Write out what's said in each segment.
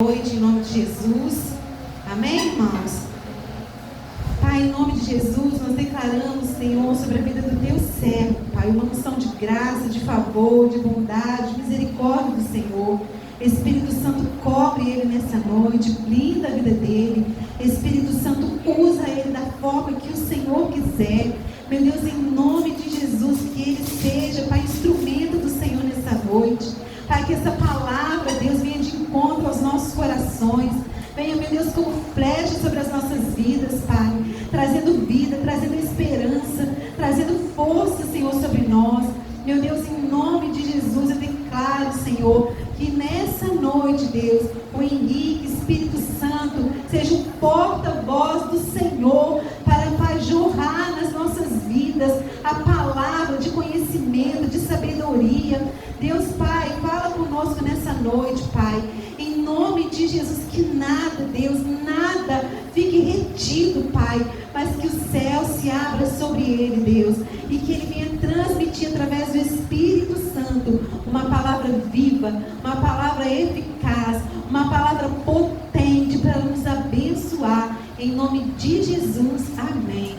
Noite, em nome de Jesus. Amém, irmãos? Pai, em nome de Jesus, nós declaramos, Senhor, sobre a vida do teu servo, Pai, uma unção de graça, de favor, de bondade, de misericórdia do Senhor. Espírito Santo, cobre ele nessa noite, blinda a vida dele. Espírito Santo, usa ele da forma que o Senhor quiser. Meu Deus, em nome de Jesus, que ele seja, Pai, instrumento do Senhor nessa noite. Pai, que essa palavra, Deus, venha de encontro aos nossos corações. Venha, meu Deus, como flecha sobre as nossas vidas, Pai. Trazendo vida, trazendo esperança, trazendo força, Senhor, sobre nós. Meu Deus, em nome de Jesus, eu declaro, Senhor, que nessa noite, Deus, o Henrique, Espírito Santo, seja o porta-voz do Senhor para, Pai, jorrar nas nossas vidas a palavra de conhecimento, de sabedoria. Deus, Pai, fala conosco nessa noite, Pai. Em nome de Jesus, que nada, Deus, nada fique retido, Pai, mas que o céu se abra sobre ele, Deus, e que ele venha transmitir através do Espírito Santo uma palavra viva, uma palavra eficaz, uma palavra potente para nos abençoar. Em nome de Jesus, amém.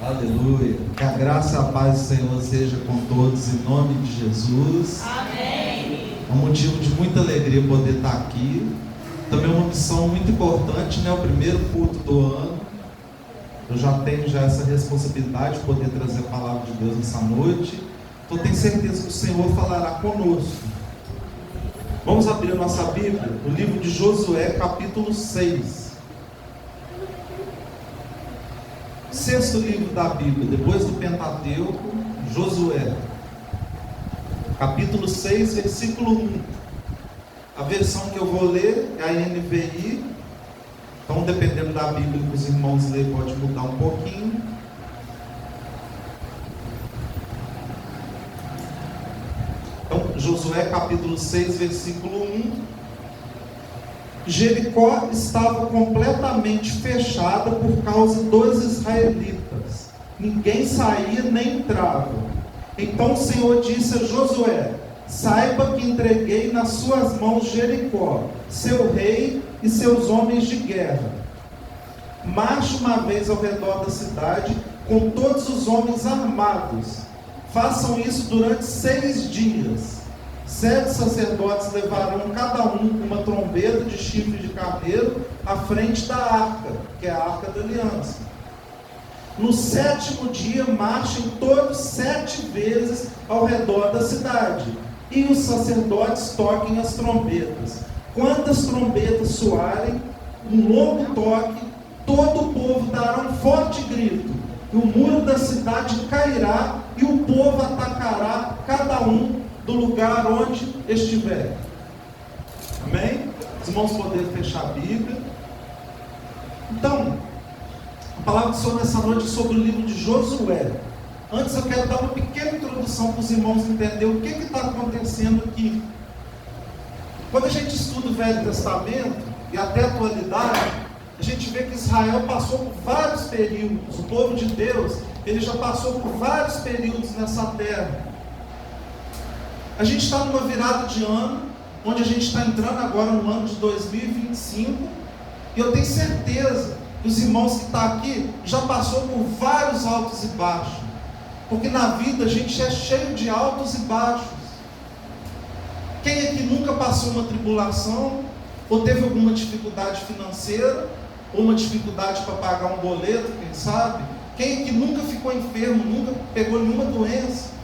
Aleluia. Que a graça e a paz do Senhor seja com todos, em nome de Jesus. Amém. É um motivo de muita alegria poder estar aqui. Também é uma missão muito importante, né? O primeiro culto do ano. Eu já tenho essa responsabilidade de poder trazer a palavra de Deus nessa noite. Então tenho certeza que o Senhor falará conosco. Vamos abrir a nossa Bíblia, o livro de Josué, capítulo 6. Sexto livro da Bíblia, depois do Pentateuco, Josué, capítulo 6, versículo 1. A versão que eu vou ler é a NVI, então dependendo da Bíblia que os irmãos lerem, pode mudar um pouquinho. Então, Josué capítulo 6, versículo 1. Jericó estava completamente fechada por causa dos israelitas. Ninguém saía nem entrava. Então o Senhor disse a Josué: saiba que entreguei nas suas mãos Jericó, seu rei e seus homens de guerra. Marche uma vez ao redor da cidade com todos os homens armados. Façam isso durante 6 dias. 7 sacerdotes levarão cada um uma trombeta de chifre de carneiro à frente da arca, que é a arca da aliança. No 7º dia, marchem todos 7 vezes ao redor da cidade, e os sacerdotes toquem as trombetas. Quando as trombetas soarem um longo toque, todo o povo dará um forte grito, e o muro da cidade cairá, e o povo atacará cada um do lugar onde estiver. Amém? Os irmãos poderem fechar a Bíblia. Então, a palavra do Senhor nessa noite é sobre o livro de Josué. Antes eu quero dar uma pequena introdução para os irmãos entenderem o que está acontecendo aqui. Quando a gente estuda o Velho Testamento e até a atualidade, a gente vê que Israel passou por vários períodos. O povo de Deus, ele já passou por vários períodos nessa terra. A gente está numa virada de ano, onde a gente está entrando agora no ano de 2025, e eu tenho certeza que os irmãos que estão aqui já passou por vários altos e baixos, porque na vida a gente é cheio de altos e baixos. Quem aqui nunca passou uma tribulação, ou teve alguma dificuldade financeira, ou uma dificuldade para pagar um boleto, quem sabe? Quem aqui nunca ficou enfermo, nunca pegou nenhuma doença?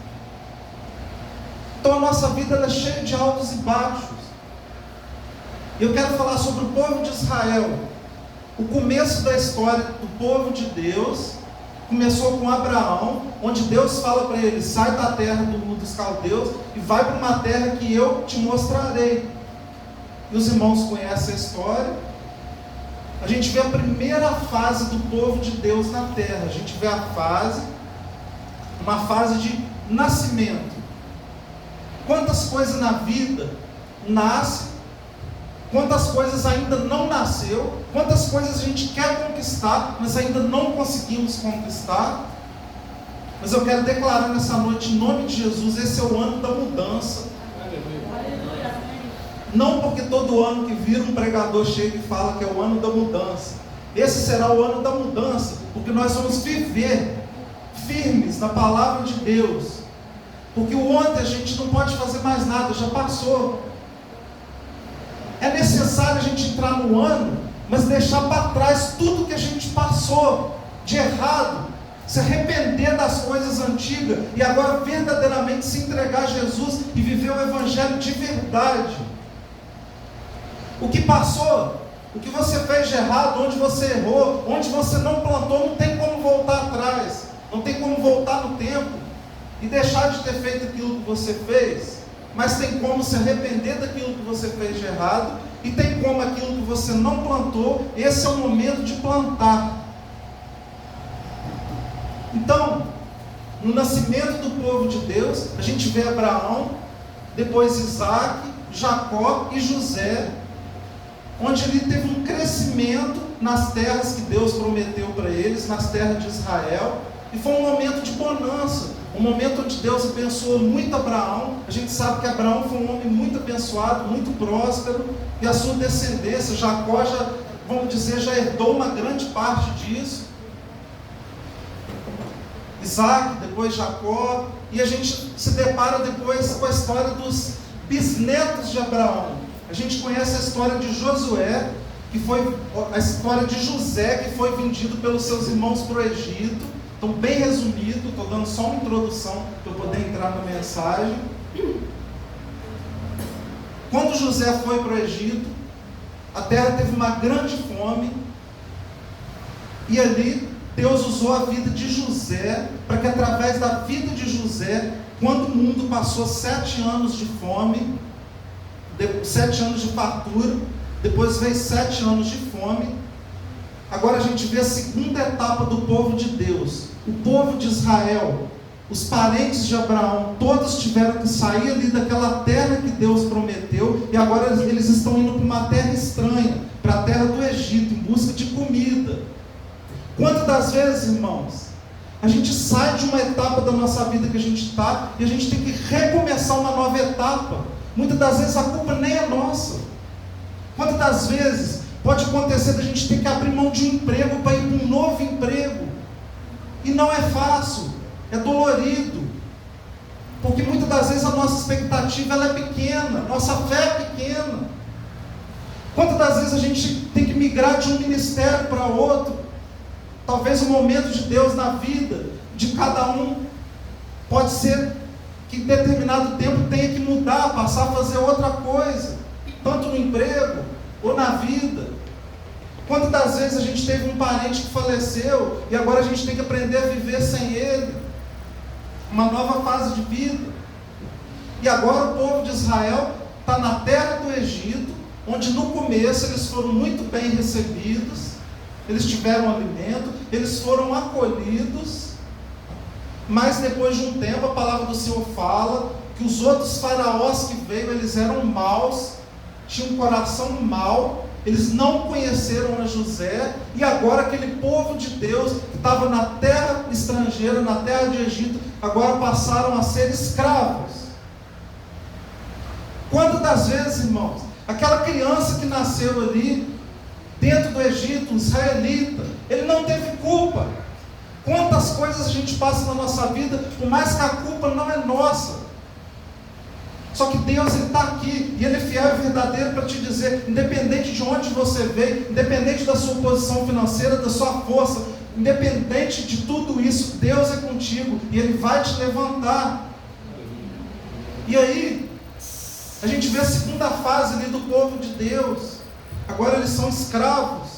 Então a nossa vida ela é cheia de altos e baixos. E eu quero falar sobre o povo de Israel. O começo da história do povo de Deus começou com Abraão, onde Deus fala para ele: sai da terra dos caldeus e vai para uma terra que eu te mostrarei. E os irmãos conhecem a história. A gente vê a primeira fase do povo de Deus na terra. A gente vê uma fase de nascimento. Quantas coisas na vida nascem, quantas coisas ainda não nasceu, quantas coisas a gente quer conquistar, mas ainda não conseguimos conquistar. Mas eu quero declarar nessa noite, em nome de Jesus, esse é o ano da mudança. Não porque todo ano que vira um pregador chega e fala que é o ano da mudança. Esse será o ano da mudança, porque nós vamos viver firmes na palavra de Deus. Porque o ontem a gente não pode fazer mais nada, já passou. É necessário a gente entrar no ano, mas deixar para trás tudo que a gente passou de errado, se arrepender das coisas antigas e agora verdadeiramente se entregar a Jesus e viver o Evangelho de verdade. O que passou, o que você fez de errado, onde você errou, onde você não plantou, não tem como voltar atrás, não tem como voltar no tempo e deixar de ter feito aquilo que você fez, mas tem como se arrepender daquilo que você fez de errado, e tem como aquilo que você não plantou, esse é o momento de plantar. Então, no nascimento do povo de Deus, a gente vê Abraão, depois Isaac, Jacó e José, onde ele teve um crescimento nas terras que Deus prometeu para eles, nas terras de Israel, e foi um momento de bonança, um momento onde Deus abençoou muito Abraão. A gente sabe que Abraão foi um homem muito abençoado, muito próspero, e a sua descendência, Jacó, já, vamos dizer, já herdou uma grande parte disso. Isaac, depois Jacó, e a gente se depara depois com a história dos bisnetos de Abraão. A gente conhece a história de Josué, que foi a história de José, que foi vendido pelos seus irmãos para o Egito. Então, bem resumido, estou dando só uma introdução para eu poder entrar na mensagem. Quando José foi para o Egito, a terra teve uma grande fome, e ali Deus usou a vida de José, para que através da vida de José, quando o mundo passou 7 anos de fome, 7 anos de fartura, depois veio 7 anos de fome, agora a gente vê a segunda etapa do povo de Deus. O povo de Israel, os parentes de Abraão, todos tiveram que sair ali daquela terra que Deus prometeu, e agora eles estão indo para uma terra estranha, para a terra do Egito, em busca de comida. Quantas das vezes, irmãos, a gente sai de uma etapa da nossa vida que a gente está, e a gente tem que recomeçar uma nova etapa. Muitas das vezes a culpa nem é nossa. Quantas das vezes pode acontecer da gente ter que abrir mão de um emprego para ir para um novo emprego, e não é fácil, é dolorido, porque muitas das vezes a nossa expectativa ela é pequena, nossa fé é pequena. Quantas das vezes a gente tem que migrar de um ministério para outro? Talvez o momento de Deus na vida de cada um pode ser que em determinado tempo tenha que mudar, passar a fazer outra coisa, tanto no emprego ou na vida. Quantas das vezes a gente teve um parente que faleceu e agora a gente tem que aprender a viver sem ele, uma nova fase de vida. E agora o povo de Israel está na terra do Egito, onde no começo eles foram muito bem recebidos, eles tiveram alimento, eles foram acolhidos, mas depois de um tempo a palavra do Senhor fala que os outros faraós que veio, eles eram maus, tinham um coração mau, eles não conheceram a José, e agora aquele povo de Deus que estava na terra estrangeira, na terra de Egito, agora passaram a ser escravos. Quantas das vezes, irmãos, aquela criança que nasceu ali dentro do Egito, um israelita, ele não teve culpa. Quantas coisas a gente passa na nossa vida, por mais que a culpa não é nossa. Só que Deus está aqui, e Ele é fiel e verdadeiro para te dizer, independente de onde você veio, independente da sua posição financeira, da sua força, independente de tudo isso, Deus é contigo, e Ele vai te levantar. E aí, a gente vê a segunda fase ali do povo de Deus. Agora eles são escravos,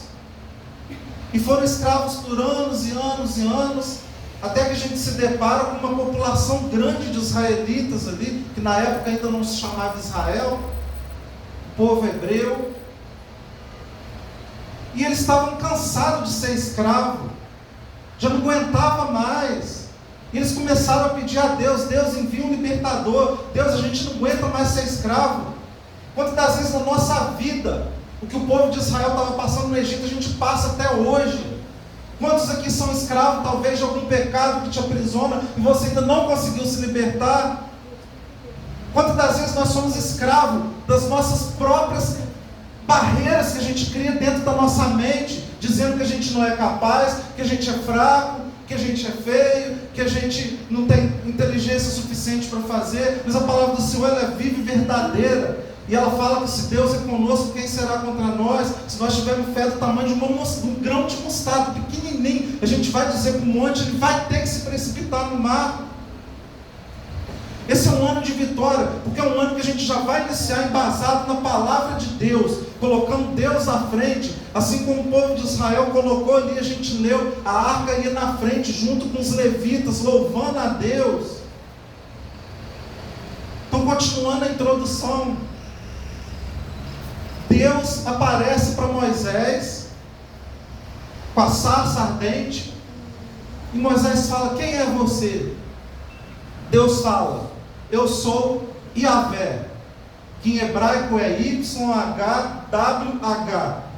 e foram escravos por anos e anos e anos, até que a gente se depara com uma população grande de israelitas ali, que na época ainda não se chamava Israel, o povo hebreu, e eles estavam cansados de ser escravo, já não aguentava mais, e eles começaram a pedir a Deus: Deus, envia um libertador, Deus, a gente não aguenta mais ser escravo. Quantas das vezes na nossa vida, o que o povo de Israel estava passando no Egito, a gente passa até hoje? Quantos aqui são escravos, talvez de algum pecado que te aprisiona, e você ainda não conseguiu se libertar? Quantas das vezes nós somos escravos das nossas próprias barreiras que a gente cria dentro da nossa mente, dizendo que a gente não é capaz, que a gente é fraco, que a gente é feio, que a gente não tem inteligência suficiente para fazer. Mas a palavra do Senhor, ela é viva e verdadeira, e ela fala que se Deus é conosco, quem será contra nós? Se nós tivermos fé do tamanho de um grão de mostarda, pequenininho, a gente vai dizer para o monte, ele vai ter que se precipitar no mar. Esse é um ano de vitória, porque é um ano que a gente já vai iniciar embasado na palavra de Deus, colocando Deus à frente, assim como o povo de Israel colocou ali, a gente leu, a arca ia na frente, junto com os levitas, louvando a Deus. Então, continuando a introdução, Deus aparece para Moisés, com a sarça ardente, e Moisés fala: quem é você? Deus fala: eu sou Yahvé, que em hebraico é YHWH,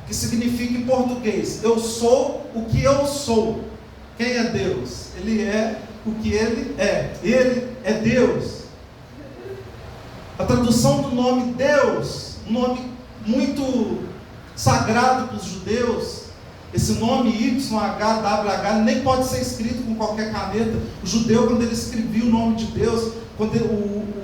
que significa em português: eu sou o que eu sou. Quem é Deus? Ele é o que Ele é Deus. A tradução do nome Deus, um nome muito sagrado para os judeus, esse nome YHWH nem pode ser escrito com qualquer caneta. O judeu, quando ele escrevia o nome de Deus,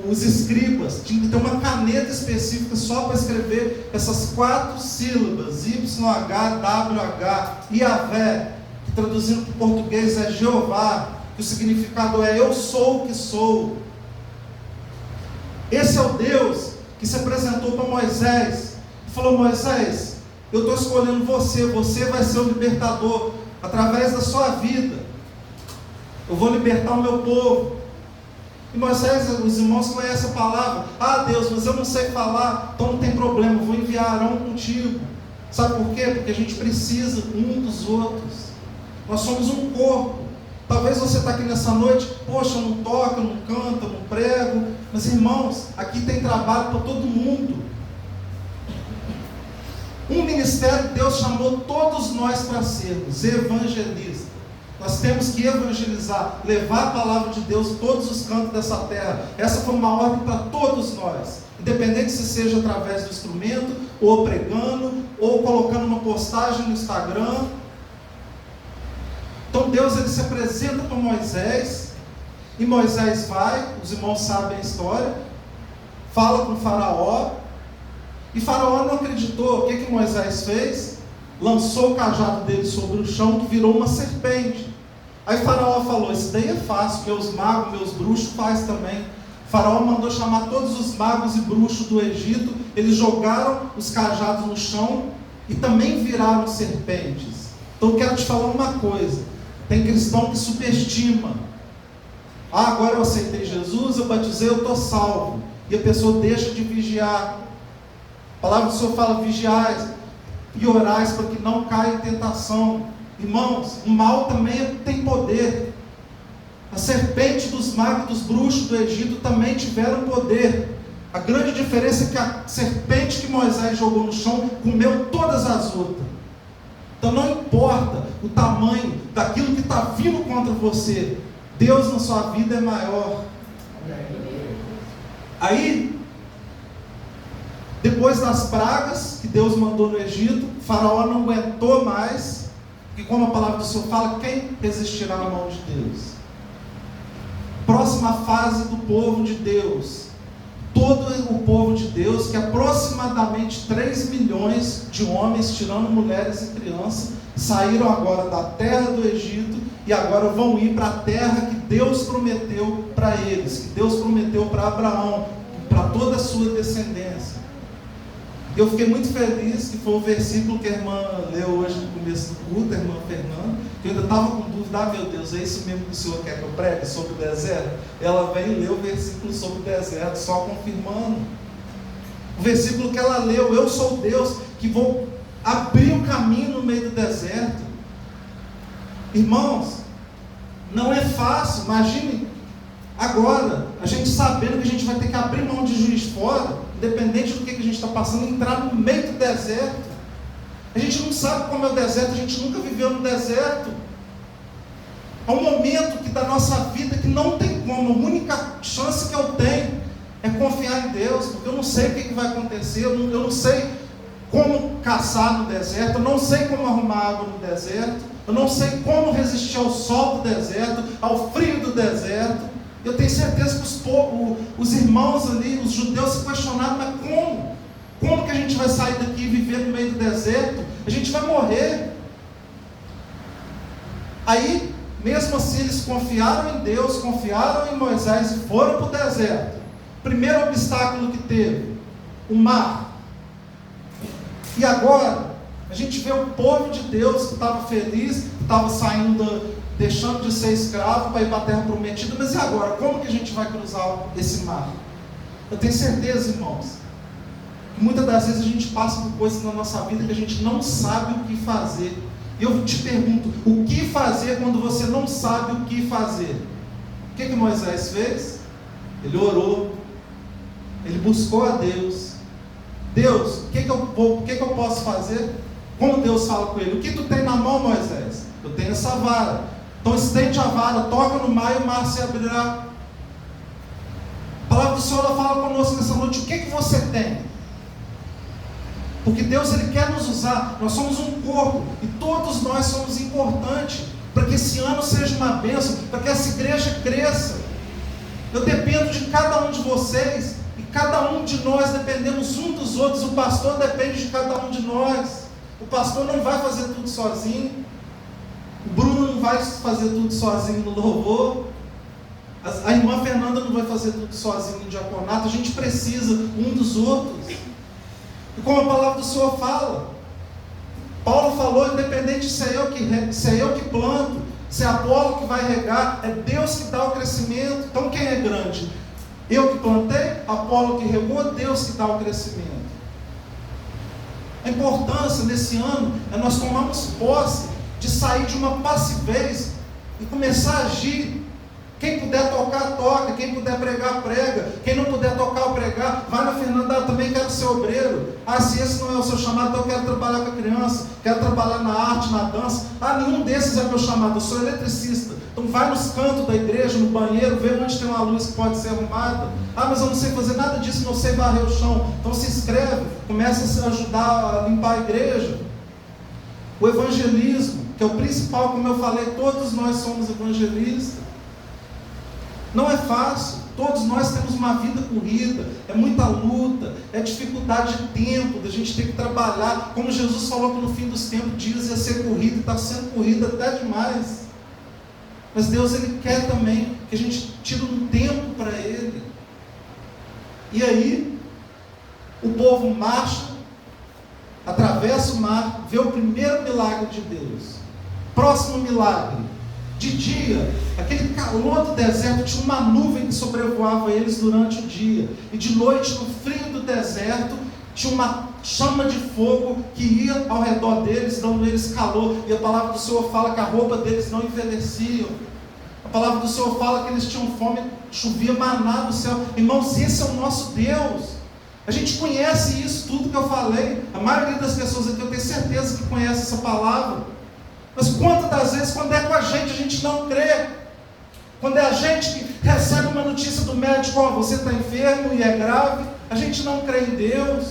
os escribas tinham que ter uma caneta específica só para escrever essas 4 sílabas, YHWH, Yahvé, que traduzindo para o português é Jeová, que o significado é eu sou o que sou. Esse é o Deus que se apresentou para Moisés e falou: Moisés, eu estou escolhendo você vai ser o libertador, através da sua vida, eu vou libertar o meu povo. E Moisés, os irmãos conhecem a palavra: ah Deus, mas eu não sei falar, então não tem problema, eu vou enviar Arão contigo. Sabe por quê? Porque a gente precisa um dos outros, nós somos um corpo. Talvez você está aqui nessa noite: poxa, eu não toco, eu não canto, eu não prego. Mas irmãos, aqui tem trabalho para todo mundo. Um ministério que Deus chamou todos nós para sermos evangelistas. Nós temos que evangelizar, levar a palavra de Deus a todos os cantos dessa terra. Essa foi uma ordem para todos nós, independente se seja através do instrumento, ou pregando, ou colocando uma postagem no Instagram. Então Deus, ele se apresenta para Moisés, e Moisés vai, os irmãos sabem a história, fala com o faraó, e faraó não acreditou. O que Moisés fez? Lançou o cajado dele sobre o chão, que virou uma serpente. Aí faraó falou: isso daí é fácil, meus magos, meus bruxos faz também. Faraó mandou chamar todos os magos e bruxos do Egito, eles jogaram os cajados no chão, e também viraram serpentes. Então eu quero te falar uma coisa: tem cristão que superestima. Ah, agora eu aceitei Jesus, eu batizei, eu estou salvo. E a pessoa deixa de vigiar. A palavra do Senhor fala: vigiais e orais para que não caia em tentação. Irmãos, o mal também tem poder. A serpente dos magos e dos bruxos do Egito também tiveram poder. A grande diferença é que a serpente que Moisés jogou no chão comeu todas as outras. Então não importa o tamanho daquilo que está vindo contra você, Deus na sua vida é maior. Aí, depois das pragas que Deus mandou no Egito, o faraó não aguentou mais, porque como a palavra do Senhor fala, quem resistirá à mão de Deus? Próxima fase do povo de Deus. Todo o povo de Deus, que aproximadamente 3 milhões de homens, tirando mulheres e crianças, saíram agora da terra do Egito e agora vão ir para a terra que Deus prometeu para eles, que Deus prometeu para Abraão, para toda a sua descendência. Eu fiquei muito feliz que foi o versículo que a irmã leu hoje no começo do culto, a irmã Fernanda, que eu ainda estava com dúvida: ah, meu Deus, é isso mesmo que o Senhor quer que eu pregue sobre o deserto? Ela veio e leu o versículo sobre o deserto, só confirmando. O versículo que ela leu: eu sou Deus que vou abrir o caminho no meio do deserto. Irmãos, não é fácil. Imagine agora, a gente sabendo que a gente vai ter que abrir mão de Juiz de Fora, independente do que a gente está passando, entrar no meio do deserto. A gente não sabe como é o deserto, a gente nunca viveu no deserto. Há um momento que da nossa vida que não tem como, a única chance que eu tenho é confiar em Deus, porque eu não sei o que vai acontecer, eu não sei como caçar no deserto, eu não sei como arrumar água no deserto, eu não sei como resistir ao sol do deserto, ao frio do deserto. Eu tenho certeza que os irmãos ali, os judeus, se questionaram, mas como? Como que a gente vai sair daqui e viver no meio do deserto? A gente vai morrer. Aí, mesmo assim, eles confiaram em Deus, confiaram em Moisés e foram para o deserto. Primeiro obstáculo que teve, o mar. E agora, a gente vê o povo de Deus que estava feliz, que estava saindo, deixando de ser escravo para ir para a terra prometida. Mas e agora? Como que a gente vai cruzar esse mar? Eu tenho certeza, irmãos, que muitas das vezes a gente passa por coisas na nossa vida que a gente não sabe o que fazer. E eu te pergunto, o que fazer quando você não sabe o que fazer? O que Moisés fez? Ele orou, ele buscou a Deus. Deus, o que eu posso fazer? Como Deus fala com ele? O que tu tem na mão, Moisés? Eu tenho essa vara. Então estende a vara, toca no mar e o mar se abrirá. A palavra do Senhor ela fala conosco nessa noite. O que você tem? Porque Deus ele quer nos usar. Nós somos um corpo e todos nós somos importantes para que esse ano seja uma bênção, para que essa igreja cresça. Eu dependo de cada um de vocês e cada um de nós dependemos um dos outros. O pastor depende de cada um de nós. O pastor não vai fazer tudo sozinho. O Bruno não vai fazer tudo sozinho no louvor. A irmã Fernanda não vai fazer tudo sozinho no diaconato. A gente precisa um dos outros. E como a palavra do Senhor fala, Paulo falou, independente se é eu que planto, se é Apolo que vai regar, é Deus que dá o crescimento. Então quem é grande? Eu que plantei, Apolo que regou, Deus que dá o crescimento. A importância nesse ano é nós tomarmos posse de sair de uma passivez e começar a agir. Quem puder tocar, toca. Quem puder pregar, prega. Quem não puder tocar ou pregar, vai na Fernanda, eu também quero ser obreiro. Se esse não é o seu chamado, então eu quero trabalhar com a criança, quero trabalhar na arte, na dança. Nenhum desses é meu chamado, eu sou eletricista. Então vai nos cantos da igreja, no banheiro, vê onde tem uma luz que pode ser arrumada. Mas eu não sei fazer nada disso, não sei varrer o chão. Então se inscreve, começa a se ajudar a limpar a igreja. O evangelismo, que é o principal, como eu falei, todos nós somos evangelistas. Não é fácil, todos nós temos uma vida corrida, é muita luta, é dificuldade de tempo, da gente ter que trabalhar, como Jesus falou que no fim dos tempos dias ia ser corrido, está sendo corrido até demais. Mas Deus ele quer também que a gente tire um tempo para Ele. E aí, o povo marcha, atravessa o mar, vê o primeiro milagre de Deus. Próximo milagre. De dia, aquele calor do deserto, tinha uma nuvem que sobrevoava eles durante o dia. E de noite, no frio do deserto, tinha uma chama de fogo que ia ao redor deles, dando eles calor. E a palavra do Senhor fala que a roupa deles não envelhecia. A palavra do Senhor fala que eles tinham fome, chovia maná do céu. Irmãos, esse é o nosso Deus. A gente conhece isso, tudo que eu falei. A maioria das pessoas aqui, eu tenho certeza que conhece essa palavra. Mas quantas das vezes, quando é com a gente não crê. Quando é a gente que recebe uma notícia do médico, você está enfermo e é grave, a gente não crê em Deus.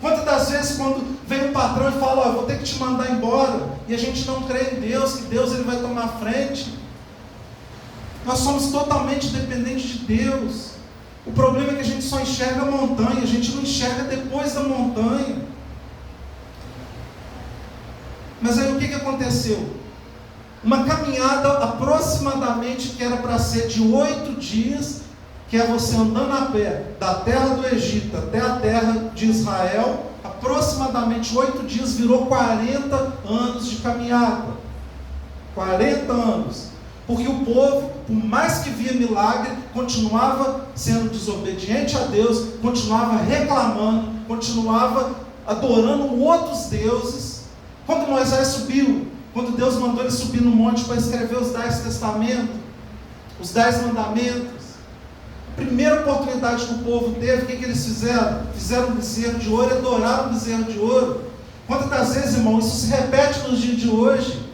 Quantas das vezes, quando vem o patrão e fala, eu vou ter que te mandar embora, e a gente não crê em Deus, que Deus ele vai tomar frente. Nós somos totalmente dependentes de Deus. O problema é que a gente só enxerga a montanha, a gente não enxerga depois da montanha. Mas aí o que aconteceu? Uma caminhada aproximadamente que era para ser de 8 dias, que é você andando a pé da terra do Egito até a terra de Israel, aproximadamente 8 dias, virou 40 anos de caminhada. 40 anos. Porque o povo, por mais que via milagre, continuava sendo desobediente a Deus, continuava reclamando, continuava adorando outros deuses. Quando Moisés subiu, quando Deus mandou ele subir no monte para escrever os 10 testamentos, os 10 mandamentos, a primeira oportunidade que o povo teve, o que eles fizeram? Fizeram um bezerro de ouro e adoraram um bezerro de ouro. Quantas das vezes, irmão, isso se repete nos dias de hoje?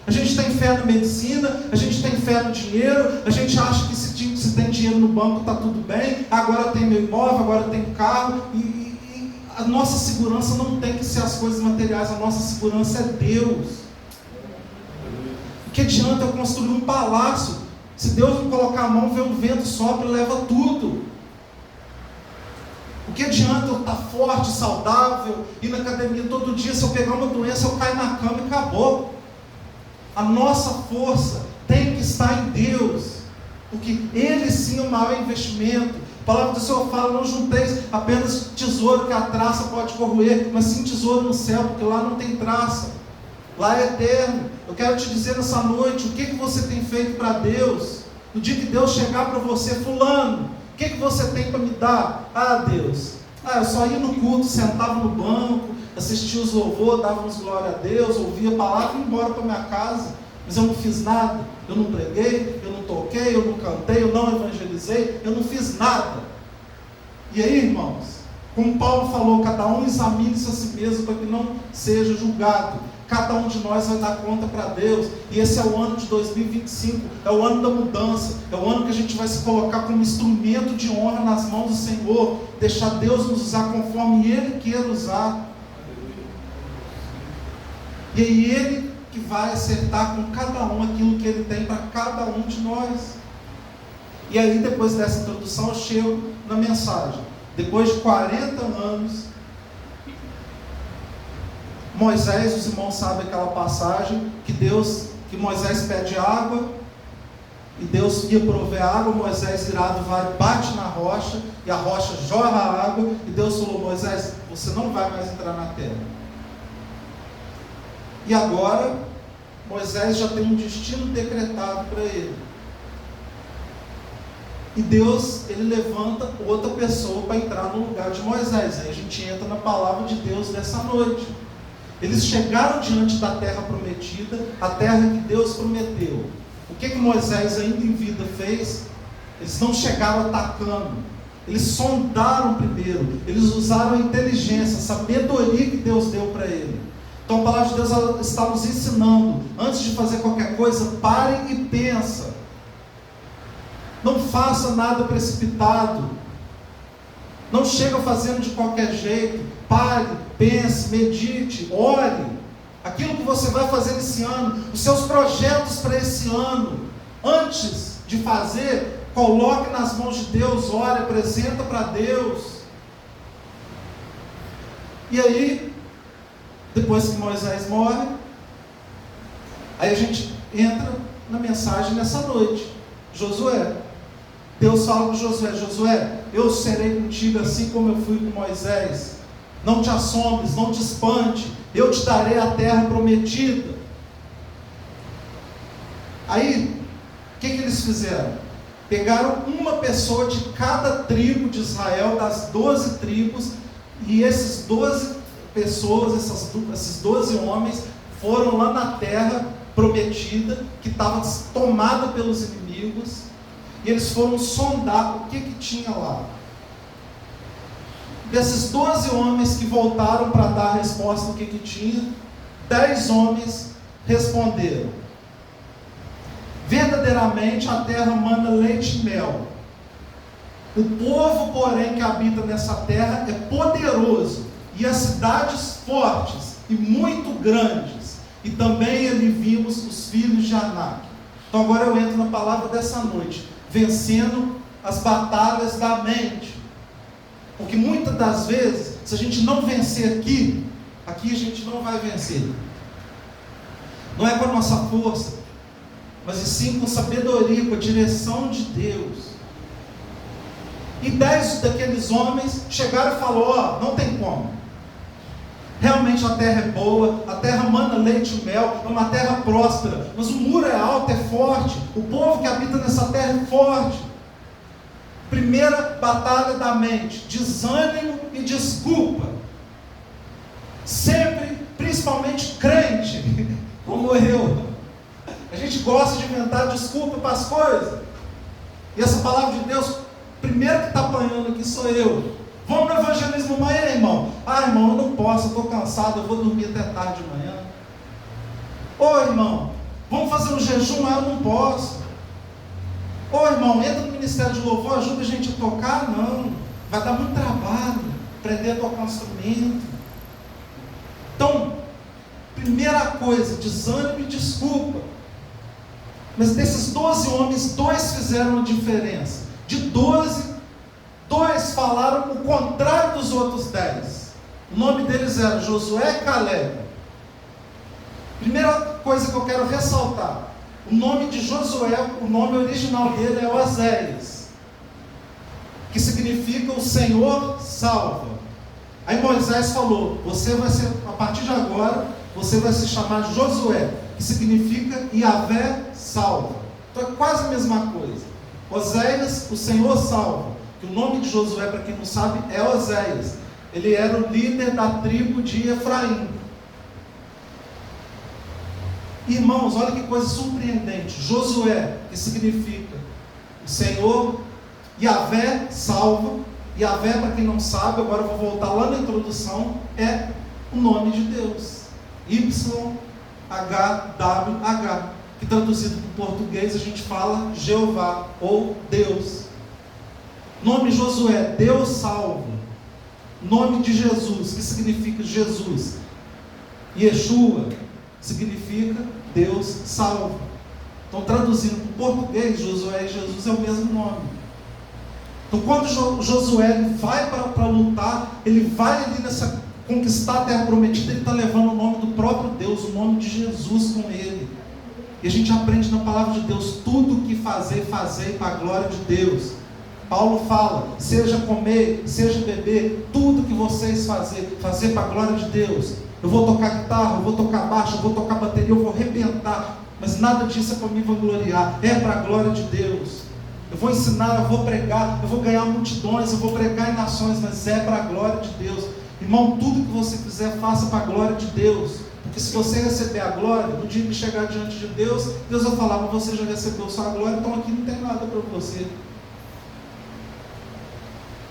A gente tem fé na medicina, a gente tem fé no dinheiro, a gente acha que se tem dinheiro no banco está tudo bem, agora tem meu imóvel, agora tem carro, e a nossa segurança não tem que ser as coisas materiais, a nossa segurança é Deus. O que adianta eu construir um palácio, se Deus me colocar a mão, vê um vento, sopra e leva tudo? O que adianta eu estar forte, saudável, ir na academia todo dia, se eu pegar uma doença, eu caio na cama e acabou? A nossa força tem que estar em Deus, porque Ele sim é o maior investimento. A palavra do Senhor fala: não junteis apenas tesouro que a traça pode corroer, mas sim tesouro no céu, porque lá não tem traça, lá é eterno. Eu quero te dizer nessa noite, o que você tem feito para Deus? No dia que Deus chegar para você: fulano, o que você tem para me dar? Ah, Deus, eu só ia no culto, sentava no banco, assistia os louvores, dávamos glória a Deus, ouvia a palavra e ia embora para minha casa, mas eu não fiz nada, eu não preguei, eu não toquei, eu não cantei, eu não evangelizei, eu não fiz nada. E aí, irmãos, como Paulo falou, cada um examine-se a si mesmo para que não seja julgado. Cada um de nós vai dar conta para Deus, e esse é o ano de 2025, é o ano da mudança, é o ano que a gente vai se colocar como instrumento de honra nas mãos do Senhor, deixar Deus nos usar conforme Ele quer usar. E aí Ele que vai acertar com cada um aquilo que Ele tem para cada um de nós. E aí, depois dessa introdução, eu chego na mensagem. Depois de 40 anos, Moisés, os irmãos sabem aquela passagem que Moisés pede água, e Deus ia prover água. Moisés, irado, vai, bate na rocha, e a rocha jorra a água, e Deus falou: Moisés, você não vai mais entrar na terra. E agora, Moisés já tem um destino decretado para ele. E Deus, Ele levanta outra pessoa para entrar no lugar de Moisés. Aí a gente entra na palavra de Deus dessa noite. Eles chegaram diante da terra prometida, a terra que Deus prometeu. O que Moisés ainda em vida fez? Eles não chegaram atacando, eles sondaram primeiro, eles usaram a inteligência, a sabedoria que Deus deu para ele. Então a palavra de Deus está nos ensinando: antes de fazer qualquer coisa, pare e pensa. Não faça nada precipitado, não chega fazendo de qualquer jeito. Pare, pense, medite, ore aquilo que você vai fazer nesse ano, os seus projetos para esse ano. Antes de fazer, coloque nas mãos de Deus, ore, apresenta para Deus. E aí, depois que Moisés morre, aí a gente entra na mensagem nessa noite. Josué, Deus fala com Josué: Josué, eu serei contigo assim como eu fui com Moisés. Não te assombres, não te espante, eu te darei a terra prometida. Aí, o que eles fizeram? Pegaram uma pessoa de cada tribo de Israel, das 12 tribos, e esses 12 pessoas, esses 12 homens, foram lá na terra prometida, que estava tomada pelos inimigos, e eles foram sondar o que tinha lá. Desses 12 homens que voltaram para dar a resposta do que tinha, 10 homens responderam: verdadeiramente a terra manda leite e mel. O povo, porém, que habita nessa terra é poderoso, e as cidades fortes e muito grandes, e também ali vimos os filhos de Anak. Então agora eu entro na palavra dessa noite: vencendo as batalhas da mente. Porque muitas das vezes, se a gente não vencer aqui a gente não vai vencer. Não é com a nossa força, mas sim com sabedoria, com a direção de Deus. E 10 daqueles homens chegaram e falaram: não tem como. Realmente a terra é boa, a terra manda leite e mel, é uma terra próspera, mas o muro é alto, é forte, o povo que habita nessa terra é forte. Primeira batalha da mente: desânimo e desculpa. Sempre, principalmente crente, como eu, a gente gosta de inventar desculpa para as coisas. E essa palavra de Deus, primeiro que está apanhando aqui sou eu. Vamos no evangelismo amanhã, irmão? Irmão, eu não posso, eu estou cansado, eu vou dormir até tarde de manhã. Ô irmão, Vamos fazer um jejum? Eu não posso. Ô irmão, entra no ministério de louvor, ajuda a gente a tocar? Não. Vai dar muito trabalho aprender a tocar um instrumento. Então, primeira coisa, desânimo e desculpa. Mas desses 12 homens, 2 fizeram a diferença. De 12, 2 falaram o contrário dos outros 10. O nome deles era Josué e Caleb. Primeira coisa que eu quero ressaltar: o nome de Josué, o nome original dele é Oséias, que significa o Senhor salva. Aí Moisés falou: você vai ser, a partir de agora, você vai se chamar Josué, que significa Yahvé salva. Então é quase a mesma coisa. Oséias, o Senhor salva. Que o nome de Josué, para quem não sabe, é Oséias. Ele era o líder da tribo de Efraim. Irmãos, olha que coisa surpreendente. Josué, que significa o Senhor, Yahvé salva. Yahvé, para quem não sabe, agora eu vou voltar lá na introdução, é o nome de Deus. YHWH, que traduzido para o português a gente fala Jeová ou Deus. Nome Josué, Deus salva. Nome de Jesus, que significa Jesus. Yeshua significa Deus salva. Então, traduzindo para o português, Josué e Jesus é o mesmo nome. Então, quando Josué vai para lutar, ele vai ali conquistar a terra prometida, ele está levando o nome do próprio Deus, o nome de Jesus com ele. E a gente aprende na palavra de Deus: tudo o que fazer, fazei para a glória de Deus. Paulo fala: seja comer, seja beber, tudo que vocês fazer para a glória de Deus. Eu vou tocar guitarra, eu vou tocar baixo, eu vou tocar bateria, eu vou arrebentar, mas nada disso é para mim vangloriar, é para a glória de Deus. Eu vou ensinar, eu vou pregar, eu vou ganhar multidões, eu vou pregar em nações, mas é para a glória de Deus. Irmão, tudo que você fizer, faça para a glória de Deus. Porque se você receber a glória, no dia que chegar diante de Deus, Deus vai falar: mas você já recebeu sua glória, então aqui não tem nada para você.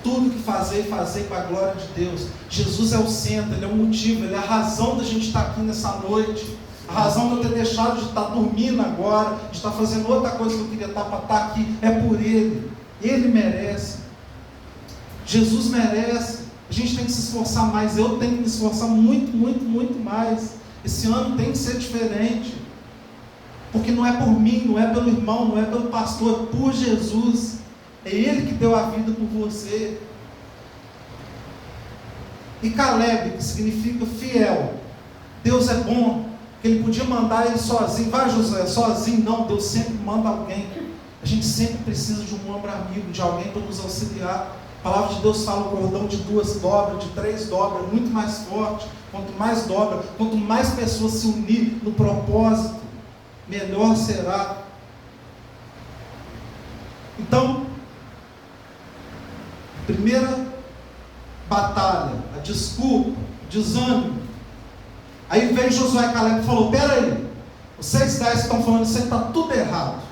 Tudo que fazer para a glória de Deus. Jesus é o centro, Ele é o motivo, Ele é a razão da gente estar aqui nessa noite. A razão de eu ter deixado de estar dormindo agora, de estar fazendo outra coisa que eu queria estar para estar aqui, é por Ele. Ele merece. Jesus merece. A gente tem que se esforçar mais. Eu tenho que me esforçar muito, muito, muito mais. Esse ano tem que ser diferente. Porque não é por mim, não é pelo irmão, não é pelo pastor, é por Jesus. É Ele que deu a vida por você. E Caleb, que significa fiel. Deus é bom. Ele podia mandar ele sozinho. Vai, José, sozinho. Não, Deus sempre manda alguém. A gente sempre precisa de um ombro amigo, de alguém para nos auxiliar. A palavra de Deus fala: o cordão de 2 dobras, de 3 dobras, muito mais forte. Quanto mais dobra, quanto mais pessoas se unir no propósito, melhor será. Então, primeira batalha, a desculpa, o desânimo. Aí veio Josué e Caleb e falou: peraí, vocês 10 estão falando isso aí, está tudo errado.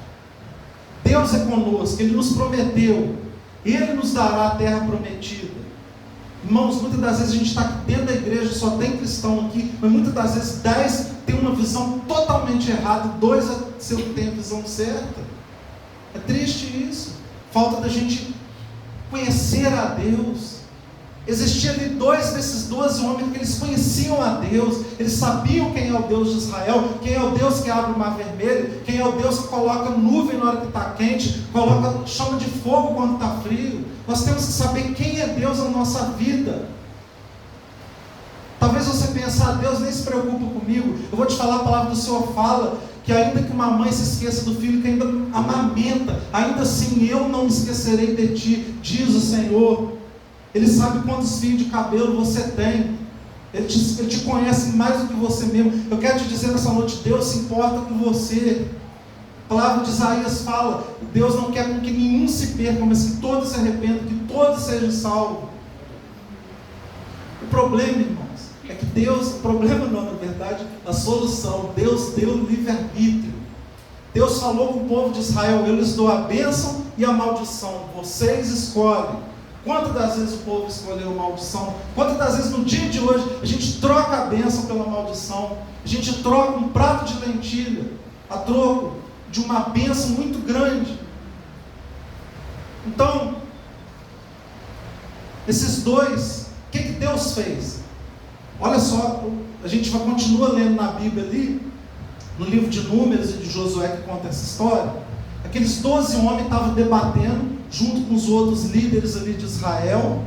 Deus é conosco, Ele nos prometeu, Ele nos dará a terra prometida. Irmãos, muitas das vezes a gente está aqui dentro da igreja, só tem cristão aqui, mas muitas das vezes 10 tem uma visão totalmente errada, 2 tem a visão certa. É triste isso. Falta da gente conhecer a Deus. Existiam ali 2 desses 12 homens que eles conheciam a Deus, eles sabiam quem é o Deus de Israel, quem é o Deus que abre o mar vermelho, quem é o Deus que coloca nuvem na hora que está quente, coloca chama de fogo quando está frio. Nós temos que saber quem é Deus na nossa vida. Talvez você pense: Deus nem se preocupa comigo. Eu vou te falar, a palavra do Senhor fala que ainda que uma mãe se esqueça do filho que ainda amamenta, ainda assim eu não me esquecerei de ti, diz o Senhor. Ele sabe quantos fios de cabelo você tem. Ele te conhece mais do que você mesmo. Eu quero te dizer nessa noite: Deus se importa com você. A palavra de Isaías fala: Deus não quer com que nenhum se perca, mas que todos se arrependam, que todos sejam salvos. O problema, irmãos, é que Deus, o problema não, na verdade, a solução, Deus deu livre-arbítrio. Deus falou com o povo de Israel: eu lhes dou a bênção e a maldição, vocês escolhem. Quantas das vezes o povo escolheu a maldição? Quantas das vezes no dia de hoje a gente troca a bênção pela maldição? A gente troca um prato de lentilha. a troco de uma bênção muito grande. Então, esses dois, o que Deus fez? Olha só, a gente continua lendo na Bíblia ali, no livro de Números e de Josué, que conta essa história. Aqueles 12 homens estavam debatendo, junto com os outros líderes ali de Israel,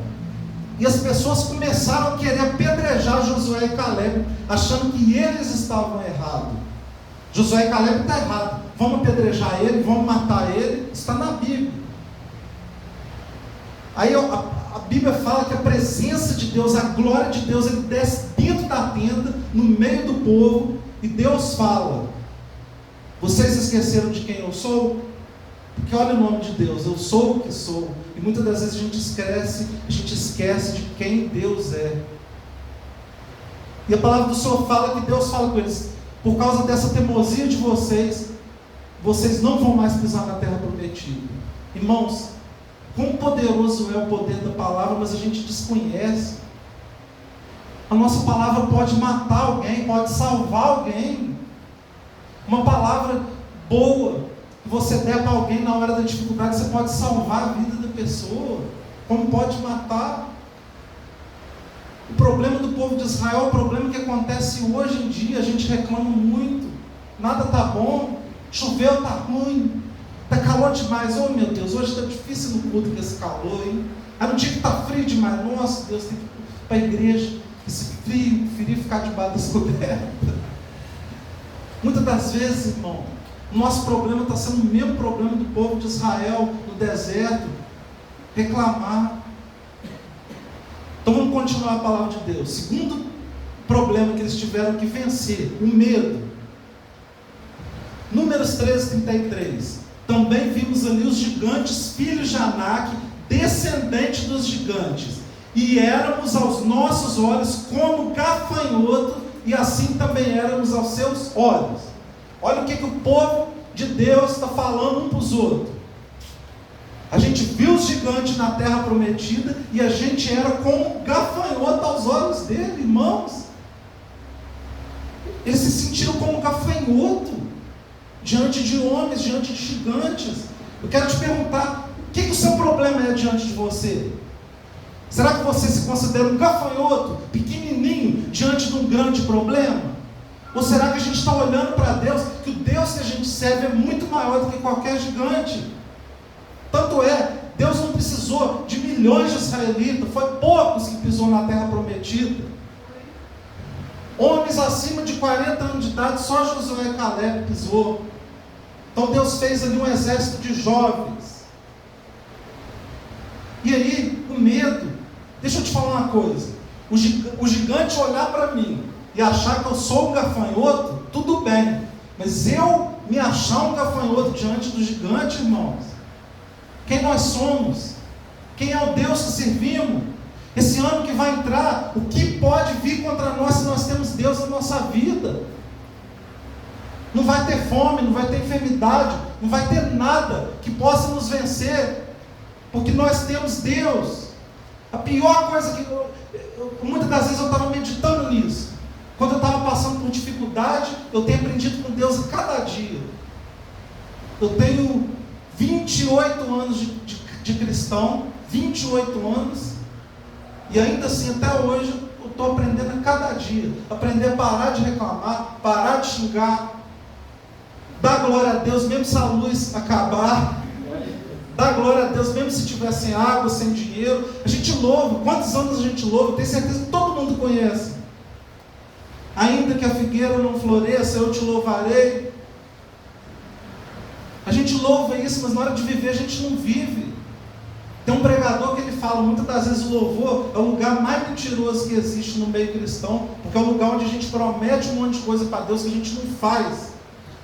e as pessoas começaram a querer apedrejar Josué e Caleb, achando que eles estavam errados. Josué e Caleb está errado, vamos apedrejar ele, vamos matar ele, está na Bíblia. Aí a Bíblia fala que a presença de Deus, a glória de Deus, ele desce dentro da tenda, no meio do povo, e Deus fala: vocês esqueceram de quem eu sou? Porque olha o nome de Deus, eu sou o que sou. E muitas das vezes a gente esquece de quem Deus é. E a palavra do Senhor fala que Deus fala com eles: por causa dessa teimosia de vocês, vocês não vão mais pisar na terra prometida. Irmãos, quão poderoso é o poder da palavra, mas a gente desconhece. A nossa palavra pode matar alguém, pode salvar alguém. Uma palavra boa que você der para alguém na hora da dificuldade, você pode salvar a vida da pessoa, como pode matar. O problema do povo de Israel, o problema que acontece hoje em dia, a gente reclama muito, nada está bom, choveu, está ruim, está calor demais, oh meu Deus, hoje está difícil no culto com esse calor, hein? Aí no dia que está frio demais, nossa Deus, tem que ir para a igreja, esse frio, preferir ficar debaixo das cobertas. Muitas das vezes, irmão, o nosso problema está sendo o mesmo problema do povo de Israel no deserto, reclamar. Então vamos continuar a palavra de Deus. Segundo problema que eles tiveram que vencer, o medo. Números 13:33. Também vimos ali os gigantes, filhos de Anak, descendentes dos gigantes, e éramos aos nossos olhos como gafanhoto, e assim também éramos aos seus olhos. Olha o que o povo de Deus está falando um para os outros. A gente viu os gigantes na terra prometida, e a gente era como gafanhoto aos olhos dele, irmãos. Eles se sentiram como gafanhoto diante de homens, diante de gigantes. Eu quero te perguntar, o que o seu problema é diante de você? Será que você se considera um gafanhoto, pequenininho, diante de um grande problema? Ou será que a gente está olhando para Deus, que o Deus que a gente serve é muito maior do que qualquer gigante? Tanto é, Deus não precisou de milhões de israelitas, foi poucos que pisou na terra prometida. Homens acima de 40 anos de idade, só Josué e Caleb pisou. Então Deus fez ali um exército de jovens. E aí, o medo, deixa eu te falar uma coisa, o gigante olhar para mim e achar que eu sou um gafanhoto, tudo bem, mas eu me achar um gafanhoto diante do gigante, irmãos, quem nós somos? Quem é o Deus que servimos? Esse ano que vai entrar, o que pode vir contra nós se nós temos Deus na nossa vida? Não vai ter fome, não vai ter enfermidade, não vai ter nada que possa nos vencer, porque nós temos Deus. A pior coisa que muitas das vezes eu estava meditando nisso, quando eu estava passando por dificuldade, eu tenho aprendido com Deus a cada dia. Eu tenho 28 anos de cristão, 28 anos, e ainda assim até hoje eu estou aprendendo a cada dia, aprender a parar de reclamar, parar de xingar, dar glória a Deus mesmo se a luz acabar, dar glória a Deus mesmo se tiver sem água, sem dinheiro. A gente louva, quantos anos a gente louva? Eu tenho certeza que todo mundo conhece. Ainda que a figueira não floresça, eu te louvarei. A gente louva isso, mas na hora de viver a gente não vive. Tem um pregador que ele fala, muitas das vezes o louvor é o lugar mais mentiroso que existe no meio cristão, porque é o lugar onde a gente promete um monte de coisa para Deus que a gente não faz.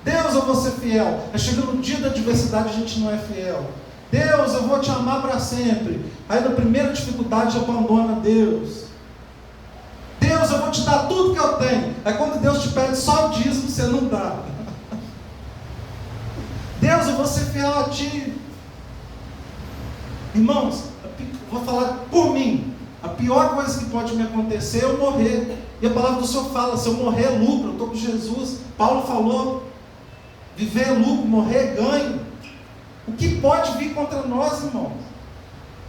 Deus, eu vou ser fiel. Aí chega no dia da adversidade a gente não é fiel. Deus, eu vou te amar para sempre. Aí na primeira dificuldade abandona Deus. Deus, eu vou te dar tudo que eu tenho. Aí quando Deus te pede só o dízimo, você não dá. Deus, eu vou ser fiel a ti. Irmãos, vou falar por mim. A pior coisa que pode me acontecer é eu morrer. E a palavra do Senhor fala, se eu morrer é lucro, eu estou com Jesus. Paulo falou. Viver é lucro, morrer é ganho. O que pode vir contra nós, irmãos?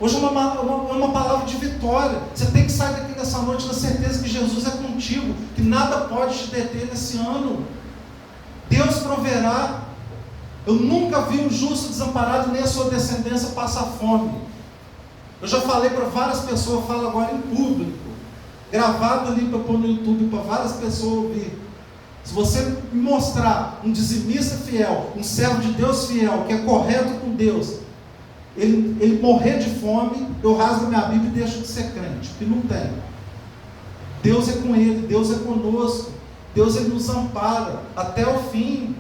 Hoje é uma palavra de vitória. Você tem que sair daqui nessa noite na certeza que Jesus é contigo, que nada pode te deter nesse ano. Deus proverá. Eu nunca vi um justo desamparado, nem a sua descendência passar fome. Eu já falei para várias pessoas, eu falo agora em público, gravado ali para pôr no YouTube, para várias pessoas ouvir. Se você me mostrar um dizimista fiel, um servo de Deus fiel, que é correto com Deus, ele morrer de fome, eu rasgo minha Bíblia e deixo de ser crente, porque não tem. Deus é com ele, Deus é conosco, Deus ele nos ampara até o fim.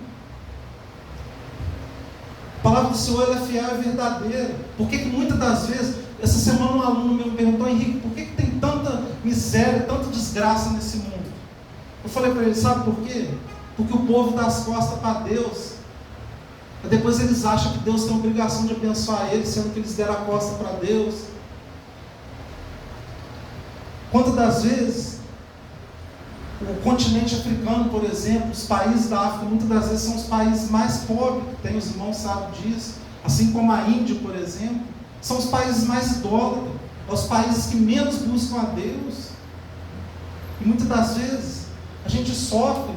A palavra do Senhor ela é fiel e verdadeira. Por que muitas das vezes, essa semana um aluno me perguntou: Henrique, por que tem tanta miséria, tanta desgraça nesse mundo? Eu falei para ele: sabe por quê? Porque o povo dá as costas para Deus. E depois eles acham que Deus tem a obrigação de abençoar eles, sendo que eles deram a costa para Deus. Quantas das vezes o continente africano, por exemplo, os países da África, muitas das vezes são os países mais pobres, tem, os irmãos sabem disso, assim como a Índia, por exemplo, são os países mais idólatras, os países que menos buscam a Deus. E muitas das vezes a gente sofre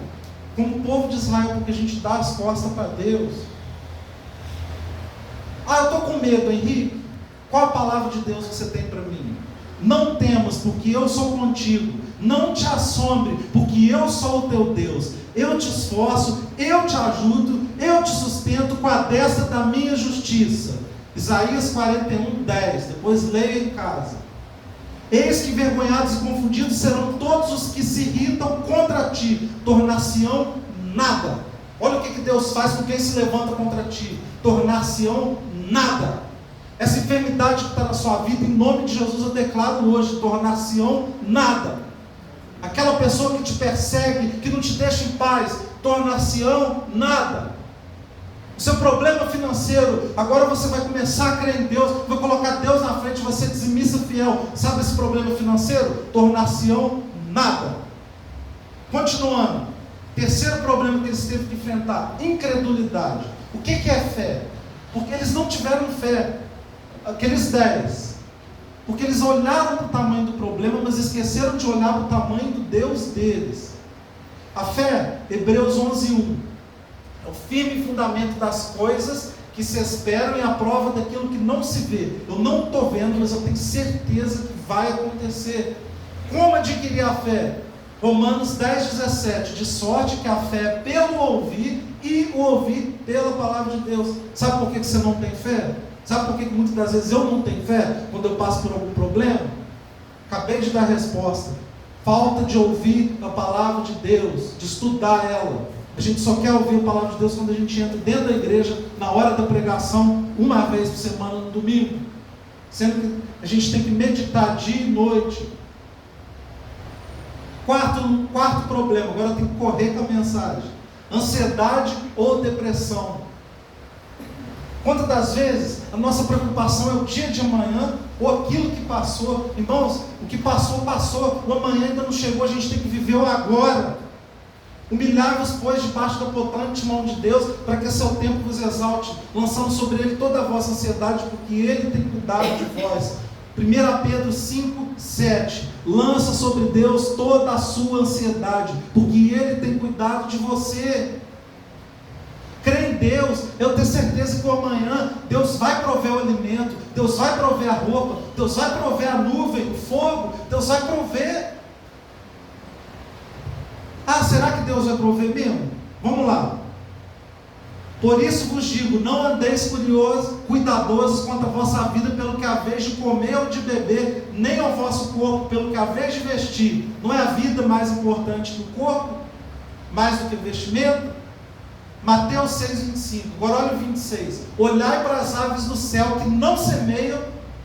como o povo de Israel, porque a gente dá as costas para Deus. Ah, eu estou com medo, Henrique. Qual a palavra de Deus que você tem para mim? Não temas, porque eu sou contigo. Não te assombre, porque eu sou o teu Deus. Eu te esforço, eu te ajudo, eu te sustento com a destra da minha justiça. Isaías 41:10. Depois leia em casa. Eis que envergonhados e confundidos serão todos os que se irritam contra ti, tornar-se-ão nada. Olha o que Deus faz com quem se levanta contra ti: tornar-se-ão nada. Essa enfermidade que está na sua vida, em nome de Jesus eu declaro hoje: tornar-se-ão nada. Aquela pessoa que te persegue, que não te deixa em paz, tornar-se-ão nada. O seu problema financeiro, agora você vai começar a crer em Deus, vai colocar Deus na frente, vai ser dizimista fiel. Sabe esse problema financeiro? Tornar-se-ão nada. Continuando, terceiro problema que eles teve que enfrentar: incredulidade. O que é fé? Porque eles não tiveram fé, aqueles 10, porque eles olharam para o tamanho do problema, mas esqueceram de olhar para o tamanho do Deus deles. A fé, Hebreus 11:1, é o firme fundamento das coisas que se esperam e a prova daquilo que não se vê. Eu não estou vendo, mas eu tenho certeza que vai acontecer. Como adquirir a fé? Romanos 10:17, de sorte que a fé é pelo ouvir, e o ouvir pela palavra de Deus. Sabe por que você não tem fé? Sabe por que muitas das vezes eu não tenho fé quando eu passo por algum problema? Acabei de dar a resposta: falta de ouvir a palavra de Deus, de estudar ela. A gente só quer ouvir a palavra de Deus quando a gente entra dentro da igreja, na hora da pregação, uma vez por semana, no domingo, sendo que a gente tem que meditar dia e noite. Quarto problema, agora eu tenho que correr com a mensagem: ansiedade ou depressão. Quantas das vezes a nossa preocupação é o dia de amanhã, ou aquilo que passou? Irmãos, o que passou, passou, o amanhã ainda não chegou, a gente tem que viver o agora. Humilhai-vos, pois, debaixo da potente mão de Deus, para que a seu tempo vos exalte, lançando sobre ele toda a vossa ansiedade, porque ele tem cuidado de vós. 1 Pedro 5:7, lança sobre Deus toda a sua ansiedade, porque ele tem cuidado de você. Crê em Deus, eu tenho certeza que o amanhã Deus vai prover o alimento, Deus vai prover a roupa, Deus vai prover a nuvem, o fogo, Deus vai prover. Ah, será que Deus vai prover mesmo? Vamos lá. Por isso vos digo, não andeis cuidadosos quanto à vossa vida pelo que haveis de comer ou de beber, nem ao vosso corpo pelo que haveis de vestir. Não é a vida mais importante que o corpo? Mais do que o vestimento? Mateus 6:25, agora olha o 26. Olhai para as aves do céu, que não semeiam,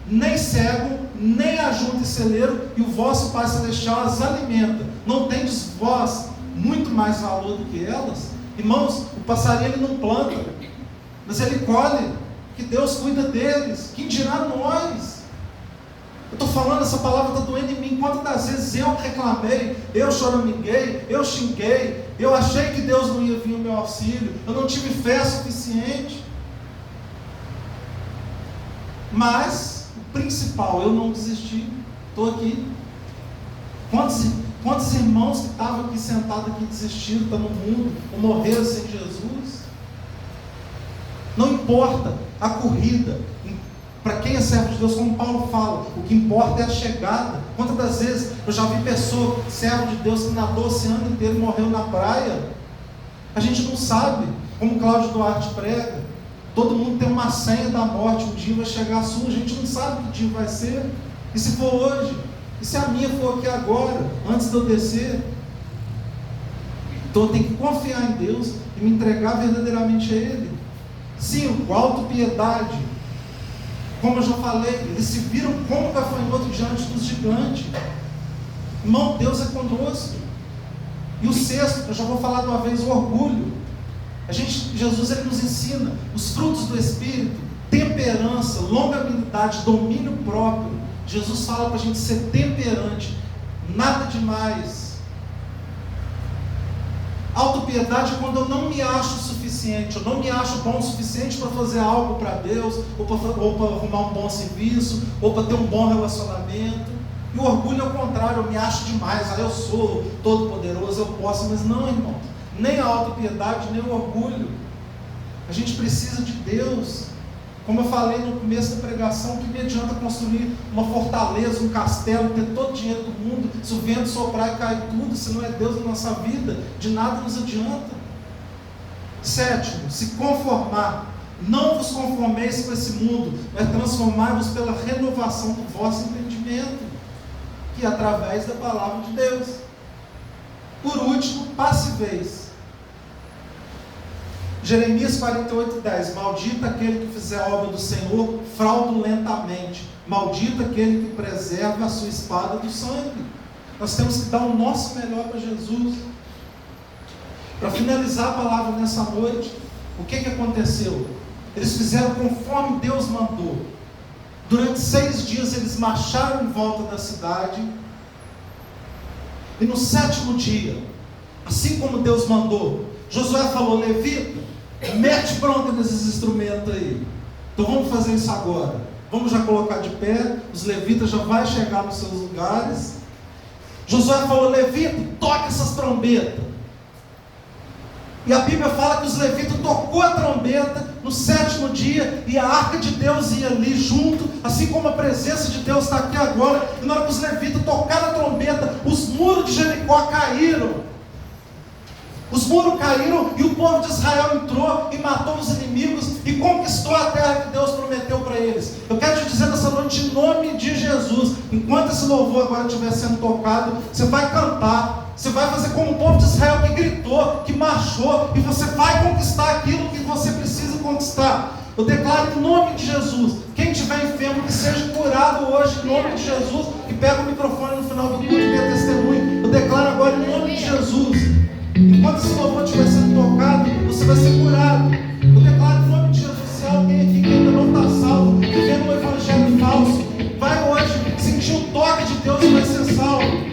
nem cegam, nem ajuntam em celeiro, e o vosso Pai Celestial as alimenta. Não tendes vós muito mais valor do que elas? Irmãos, o passarinho ele não planta, mas ele colhe, que Deus cuida deles. Quem dirá nós? Eu estou falando, essa palavra está doendo em mim. Quantas das vezes eu reclamei, eu choraminguei, eu xinguei, eu achei que Deus não ia vir ao meu auxílio, eu não tive fé suficiente. Mas, o principal, eu não desisti, estou aqui. Quantos irmãos que estavam aqui sentados aqui desistiram, estão no mundo, ou morreram sem Jesus? Não importa a corrida, para quem é servo de Deus, como Paulo fala, o que importa é a chegada. Quantas das vezes eu já vi pessoa, servo de Deus, que nadou o oceano inteiro e morreu na praia? A gente não sabe, como Cláudio Duarte prega, todo mundo tem uma senha da morte, um dia vai chegar a sua, a gente não sabe que dia vai ser. E se for hoje? E se a minha for aqui agora, antes de eu descer? Então eu tenho que confiar em Deus e me entregar verdadeiramente a Ele. 5. Autopiedade. Como eu já falei, eles se viram como gafanhoto diante dos gigantes. Irmão, Deus é conosco. E o 6, eu já vou falar de uma vez, o orgulho. Jesus ele nos ensina os frutos do Espírito, temperança, longanimidade, domínio próprio. Jesus fala para a gente ser temperante, nada demais. Autopiedade é quando eu não me acho suficiente, eu não me acho bom o suficiente para fazer algo para Deus, ou para arrumar um bom serviço, ou para ter um bom relacionamento. E o orgulho é o contrário, eu me acho demais, eu sou todo poderoso, eu posso, mas não, irmão, nem a autopiedade, nem o orgulho. A gente precisa de Deus. Como eu falei no começo da pregação, que me adianta construir uma fortaleza, um castelo, ter todo o dinheiro do mundo, se o vento soprar e cair tudo, se não é Deus na nossa vida, de nada nos adianta. 7, se conformar. Não vos conformeis com esse mundo, mas transformai-vos pela renovação do vosso entendimento, que é através da palavra de Deus. Por último, passivez. Jeremias 48:10. Maldito aquele que fizer a obra do Senhor fraudulentamente. Maldito aquele que preserva a sua espada do sangue. Nós temos que dar o nosso melhor para Jesus. Para finalizar a palavra nessa noite, o que aconteceu? Eles fizeram conforme Deus mandou. Durante 6 dias eles marcharam em volta da cidade. E no 7º dia, assim como Deus mandou, Josué falou: Levita, mete bronca nesses instrumentos aí. Então vamos fazer isso agora. Vamos já colocar de pé. Os levitas já vão chegar nos seus lugares. Josué falou: Levita, toca essas trombetas. E a Bíblia fala que os levitas tocou a trombeta no 7º dia, e a arca de Deus ia ali junto, assim como a presença de Deus está aqui agora. E na hora que os levitas tocaram a trombeta, os muros de Jericó caíram. Os muros caíram e o povo de Israel entrou e matou os inimigos e conquistou a terra que Deus prometeu para eles. Eu quero te dizer nessa noite, em nome de Jesus, enquanto esse louvor agora estiver sendo tocado, você vai cantar, você vai fazer como o povo de Israel que gritou, que marchou, e você vai conquistar aquilo que você precisa conquistar. Eu declaro em nome de Jesus, quem estiver enfermo que seja curado hoje em nome de Jesus, e pega o microfone no final do culto e dê testemunho. Eu declaro agora em nome de Jesus. Enquanto esse louvor estiver sendo tocado, você vai ser curado. Eu declaro em nome de Jesus, se há alguém aqui que ainda não está salvo, vivendo um evangelho falso, vai hoje sentir o toque de Deus e vai ser salvo.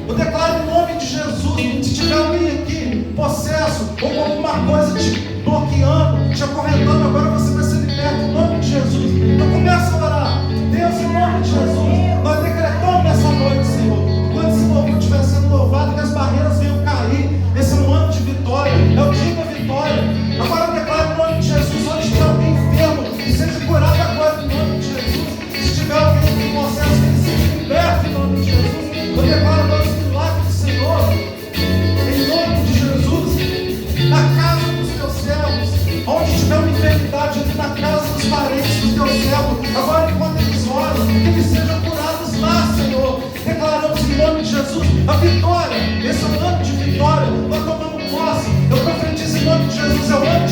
Eu declaro em nome de Jesus, se tiver alguém aqui, possesso, ou com alguma coisa te bloqueando, te acorrentando, agora você vai ser liberto em nome de Jesus. Então começa a orar. Deus, em nome de Jesus, nós decretamos nessa noite, Senhor, quando esse louvor estiver sendo louvado, que as barreiras venham cair. Esse é um ano de vitória, é o dia da vitória. Agora eu declaro em nome de Jesus, onde estiver alguém enfermo, que seja curado agora em nome de Jesus. Se tiver alguém que processo, que ele seja liberto em nome de Jesus. Eu declaro agora os milagres do Senhor, em nome de Jesus, na casa dos teus servos, onde tiver uma enfermidade ali na casa dos parentes dos teus servos, agora enquanto eles oram, que eles sejam curados lá, Senhor. Declaramos em nome de Jesus a vitória. Esse é um ano de vitória. Nós tomamos posse. Eu profetizo em nome de Jesus, é o ano